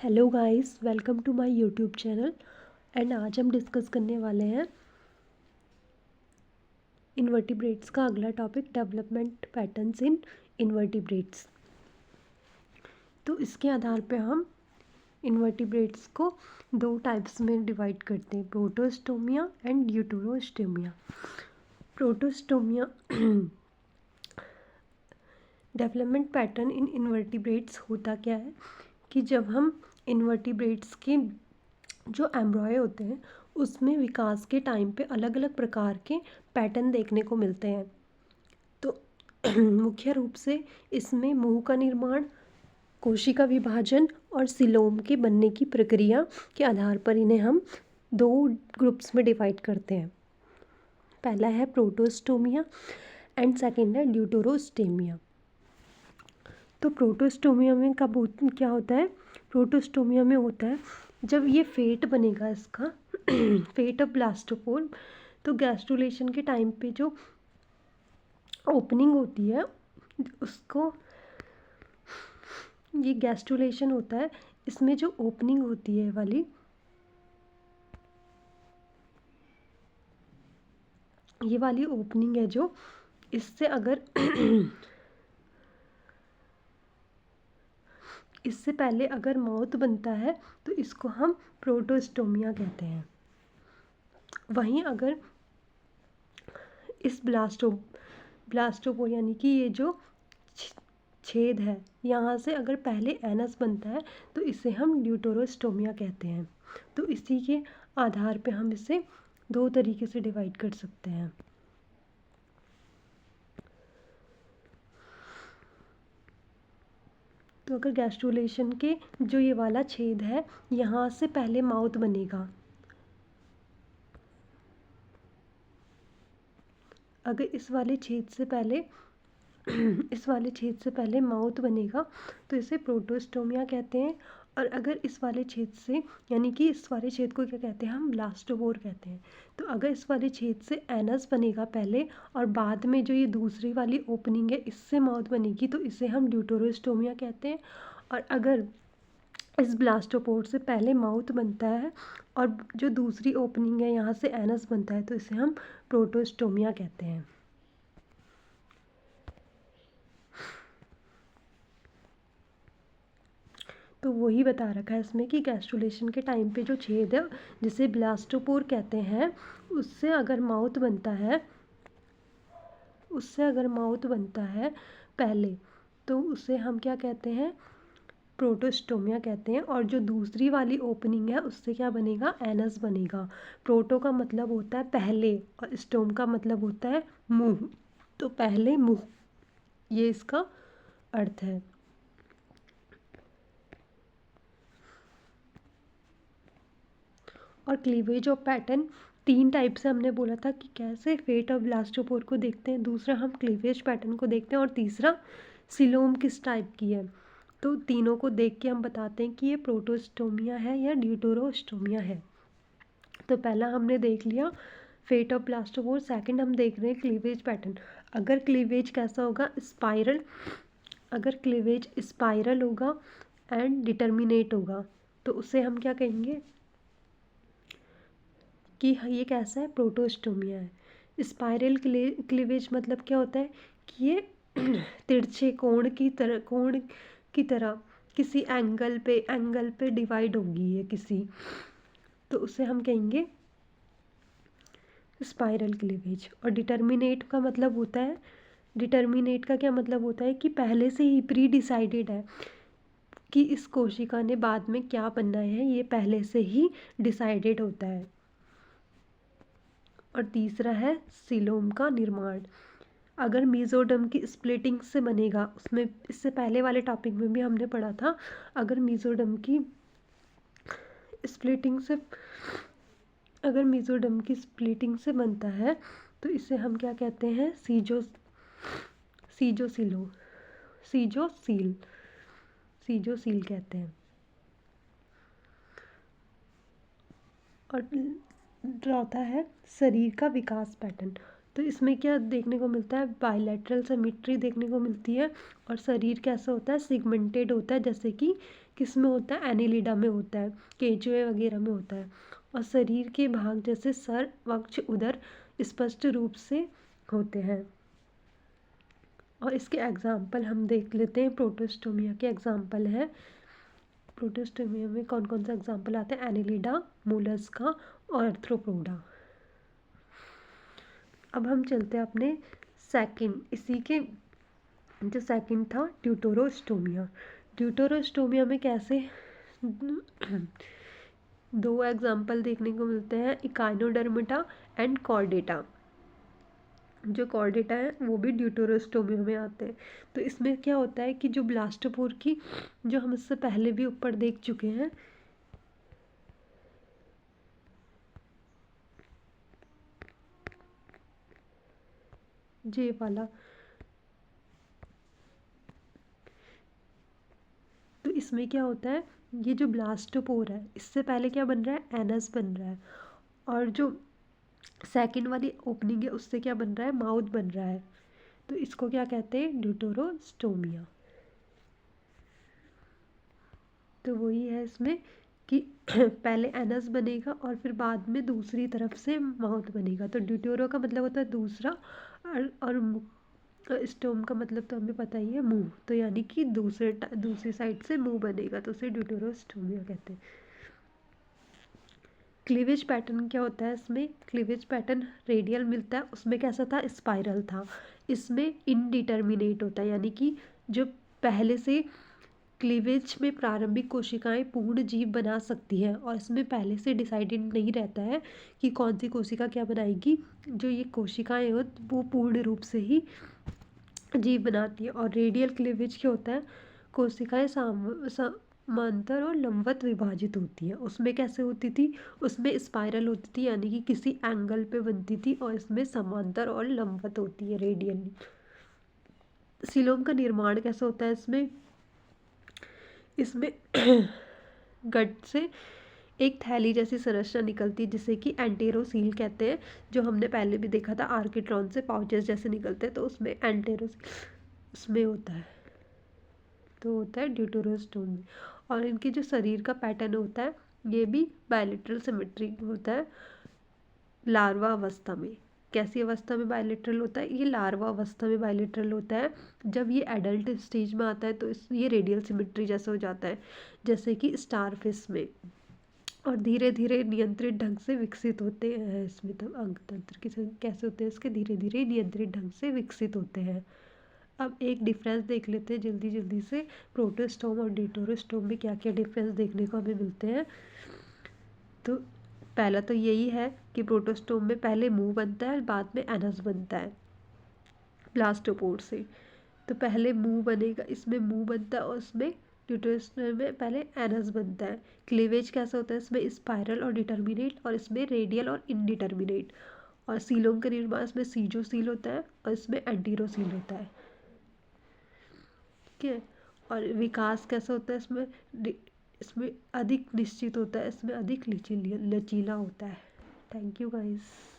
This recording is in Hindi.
Hello guys, welcome to my YouTube channel. And आज हम डिस्कस करने वाले हैं इन्वर्टिब्रेट्स का अगला topic, development patterns in invertebrates. तो इसके आधार पे हम इन्वर्टिब्रेट्स को दो टाइप्स में डिवाइड करते हैं, Protostomia and Deuterostomia. Protostomia development pattern in invertebrates होता क्या है कि जब हम इन्वर्टिब्रेट्स की जो एम्ब्रॉय होते हैं उसमें विकास के टाइम पे अलग अलग प्रकार के पैटर्न देखने को मिलते हैं। तो मुख्य रूप से इसमें मुंह का निर्माण, कोशिका विभाजन और सिलोम के बनने की प्रक्रिया के आधार पर इन्हें हम दो ग्रुप्स में डिवाइड करते हैं। पहला है प्रोटोस्टोमिया एंड सेकेंड है ड्यूटेरोस्टोमिया। तो प्रोटोस्टोमिया में क्या होता है? प्रोटोस्टोमिया में होता है जब ये फेट बनेगा इसका फेट ऑफ ब्लास्टोपोर, तो गैस्ट्रुलेशन के टाइम पे जो ओपनिंग होती है उसको, ये गैस्ट्रुलेशन होता है, इसमें जो ओपनिंग होती है वाली, ये वाली ओपनिंग है जो, इससे अगर इससे पहले अगर माउथ बनता है तो इसको हम प्रोटोस्टोमिया कहते हैं। वहीं अगर इस ब्लास्टोपोर यानी कि ये जो छेद है यहाँ से अगर पहले एनस बनता है तो इसे हम ड्यूटेरोस्टोमिया कहते हैं। तो इसी के आधार पे हम इसे दो तरीके से डिवाइड कर सकते हैं। तो अगर गैस्ट्रुलेशन के जो ये वाला छेद है यहाँ से पहले माउथ बनेगा, अगर इस वाले छेद से पहले माउथ बनेगा तो इसे प्रोटोस्टोमिया कहते हैं। और अगर इस वाले छेद से, यानी कि इस वाले छेद को क्या कहते हैं, हम ब्लास्टोपोर कहते हैं। तो अगर इस वाले छेद से एनस बनेगा पहले और बाद में जो ये दूसरी वाली ओपनिंग है इससे माउथ बनेगी तो इसे हम ड्यूटेरोस्टोमिया कहते हैं। और अगर इस ब्लास्टोपोर से पहले माउथ बनता है और जो दूसरी ओपनिंग है यहाँ से एनस बनता है तो इसे हम प्रोटोस्टोमिया कहते हैं। तो वही बता रखा है इसमें कि गैस्ट्रुलेशन के टाइम पे जो छेद है जिसे ब्लास्टोपोर कहते हैं, उससे अगर माउथ बनता है पहले तो उसे हम क्या कहते हैं, प्रोटोस्टोमिया कहते हैं। और जो दूसरी वाली ओपनिंग है उससे क्या बनेगा, एनस बनेगा। प्रोटो का मतलब होता है पहले और स्टोम का मतलब होता है मुंह, तो पहले मुंह, ये इसका अर्थ है। और क्लीवेज ऑफ पैटर्न तीन टाइप से हमने बोला था कि कैसे फेट ऑफ ब्लास्टोपोर को देखते हैं, दूसरा हम क्लीवेज पैटर्न को देखते हैं और तीसरा सिलोम किस टाइप की है। तो तीनों को देख के हम बताते हैं कि ये प्रोटोस्टोमिया है या ड्यूटेरोस्टोमिया है। तो पहला हमने देख लिया फेट ऑफ ब्लास्टोपोर, सेकंड हम देख रहे हैं क्लीवेज पैटर्न। अगर क्लीवेज कैसा होगा, स्पाइरल, अगर क्लीवेज स्पाइरल होगा एंड डिटर्मिनेट होगा तो उसे हम क्या कहेंगे कि ये कैसा है, प्रोटोस्टोमिया है। स्पाइरल क्लीवेज मतलब क्या होता है कि ये तिरछे कोण की तरह किसी एंगल पे डिवाइड होगी ये किसी, तो उसे हम कहेंगे स्पाइरल क्लीवेज। और डिटर्मिनेट का मतलब होता है, डिटर्मिनेट का क्या मतलब होता है कि पहले से ही प्री डिसाइडेड है कि इस कोशिका ने बाद में क्या बनना है, ये पहले से ही डिसाइडेड होता है। और तीसरा है सिलोम का निर्माण। अगर मीजोडर्म की स्प्लिटिंग से बनेगा, उसमें इससे पहले वाले टॉपिक में भी हमने पढ़ा था, अगर मीजोडर्म की स्प्लिटिंग से बनता है तो इसे हम क्या कहते हैं, सीजोसील कहते हैं। और चौथा है शरीर का विकास पैटर्न। तो इसमें क्या देखने को मिलता है, बायलैटरल सिमेट्री देखने को मिलती है। और शरीर कैसा होता है, सेगमेंटेड होता है, जैसे कि किस में होता है, एनिलिडा में होता है, केंचुए वगैरह में होता है। और शरीर के भाग जैसे सर, वक्ष, उदर स्पष्ट रूप से होते हैं। और इसके एग्जाम्पल हम देख लेते हैं, प्रोटोस्टोमिया के एग्जाम्पल है। प्रोटोस्टोमिया में कौन कौन सा एग्जाम्पल आते हैं, एनिलिडा, मोलस्का और आर्थ्रोपोडा। अब हम चलते हैं अपने सेकंड, इसी के जो सेकंड था ड्यूटेरोस्टोमिया। ड्यूटेरोस्टोमिया में कैसे दो एग्जाम्पल देखने को मिलते हैं, इकाइनोडर्मिटा एंड कॉर्डेटा। जो कॉर्डेटा है वो भी ड्यूटेरोस्टोमिया में आते हैं। तो इसमें क्या होता है कि जो ब्लास्टोपोर की, जो हम इससे पहले भी ऊपर देख चुके हैं, जे वाला, तो इसमें क्या होता है, ये जो ब्लास्टोपोर है इससे पहले क्या बन रहा है, एनस बन रहा है। और जो सेकंड वाली ओपनिंग है उससे क्या बन रहा है, माउथ बन रहा है। तो इसको क्या कहते हैं, ड्यूटेरोस्टोमिया। तो वही है इसमें कि पहले एनस बनेगा और फिर बाद में दूसरी तरफ से माउथ बनेगा। तो ड्यूटेरो का मतलब होता है दूसरा, और स्टोम का मतलब तो हमें पता ही है, मुंह। तो यानी कि दूसरी साइड से मुंह बनेगा, तो उसे ड्यूटेरोस्टोमिया कहते हैं। क्लीवेज पैटर्न क्या होता है, इसमें क्लीवेज पैटर्न रेडियल मिलता है, उसमें कैसा था, स्पाइरल था। इसमें इनडिटर्मिनेट होता है, यानी कि जो पहले से क्लीवेज में प्रारंभिक कोशिकाएं पूर्ण जीव बना सकती हैं, और इसमें पहले से डिसाइडेड नहीं रहता है कि कौन सी कोशिका क्या बनाएगी। जो ये कोशिकाएं हो वो पूर्ण रूप से ही जीव बनाती है। और रेडियल क्लीवेज क्या होता है, कोशिकाएं समांतर और लंबवत विभाजित होती है। उसमें कैसे होती थी, उसमें स्पाइरल होती थी, यानी कि किसी एंगल पे बनती थी, और इसमें समांतर और लंबवत होती है, रेडियल। सीलोम का निर्माण कैसे होता है, इसमें गट से एक थैली जैसी संरचना निकलती है जिसे कि एंटेरोसील कहते हैं। जो हमने पहले भी देखा था, आर्किट्रॉन से पाउचेस जैसे निकलते हैं, तो उसमें एंटेरोसील उसमें होता है। तो होता है ड्यूटेरोस्टोमी। और इनके जो शरीर का पैटर्न होता है ये भी बायलेटरल सिमेट्री होता है लार्वा अवस्था में। कैसी अवस्था में बायलेटरल होता है, ये लार्वा अवस्था में बायलेटरल होता है। जब ये एडल्ट स्टेज में आता है तो ये रेडियल सिमेट्री जैसा हो जाता है, जैसे कि स्टारफिश में। और धीरे धीरे नियंत्रित ढंग से विकसित होते हैं। इसमें तो अंग तंत्र कैसे होते हैं इसके, धीरे धीरे नियंत्रित ढंग से विकसित होते हैं। अब एक डिफरेंस देख लेते हैं जल्दी जल्दी से, प्रोटोस्टोम और ड्यूटेरोस्टोम में क्या क्या डिफरेंस देखने को हमें मिलते हैं। तो पहला तो यही है कि प्रोटोस्टोम में पहले मुंह बनता है, बाद में एनस बनता है ब्लास्टोपोर से। तो पहले मुंह बनेगा, इसमें मुंह बनता है, और उसमें ड्यूटेरोस्टोम में पहले एनस बनता है। क्लीवेज कैसा होता है, इसमें स्पाइरल और डिटर्मिनेट, और इसमें रेडियल और इनडिटर्मिनेट। और सीलोम का निर्माण इसमें सीजोसील होता है, और इसमें एंटीरोसील होता है। ठीक है। और विकास कैसा होता है, इसमें अधिक निश्चित होता है, इसमें अधिक लचीला होता है। Thank you guys.